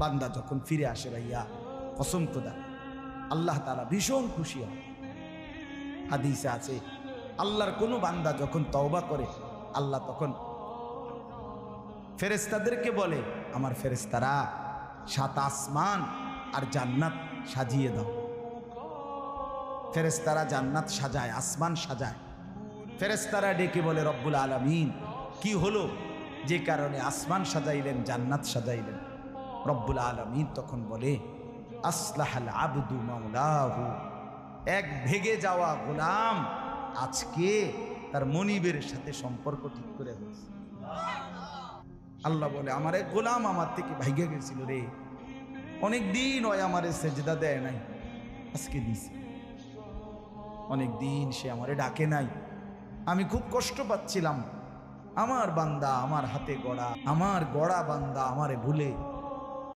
বান্দা যখন ফিরে আসে ভাইয়া, কসম খোদা আল্লাহ তাআলা ভীষণ খুশি হয়। হাদিসে আছে আল্লাহর কোনো বান্দা যখন তওবা করে, আল্লাহ তখন ফেরেশতাদেরকে বলে, আমার ফেরেশতারা 7 আসমান আর জান্নাত সাজিয়ে দাও। ফেরেশতারা জান্নাত সাজায়, আসমান সাজায়। ফেরেশতারা ডেকে বলে, রব্বুল আলামিন কি হলো যে কারণে আসমান সাজাইলেন, জান্নাত সাজাইলেন? রব্বুল আলামিন তখন বলে, আসলাহাল আবদু মাওলাহু, এক ভেগে যাওয়া গোলাম আজকে তার মনিবের সাথে সম্পর্ক ঠিক করে হয়েছে। আল্লাহ বলে, আমার এক গোলাম আমার থেকে ভাইগে গেছিল রে, অনেকদিন ওই আমারে সেজদা দেয় নাই, আজকে দিছে। অনেকদিন সে আমারে ডাকে নাই, আমি খুব কষ্ট পাচ্ছিলাম। আমার বান্দা আমার হাতে গড়া, আমার গড়া বান্দা আমারে ভুলে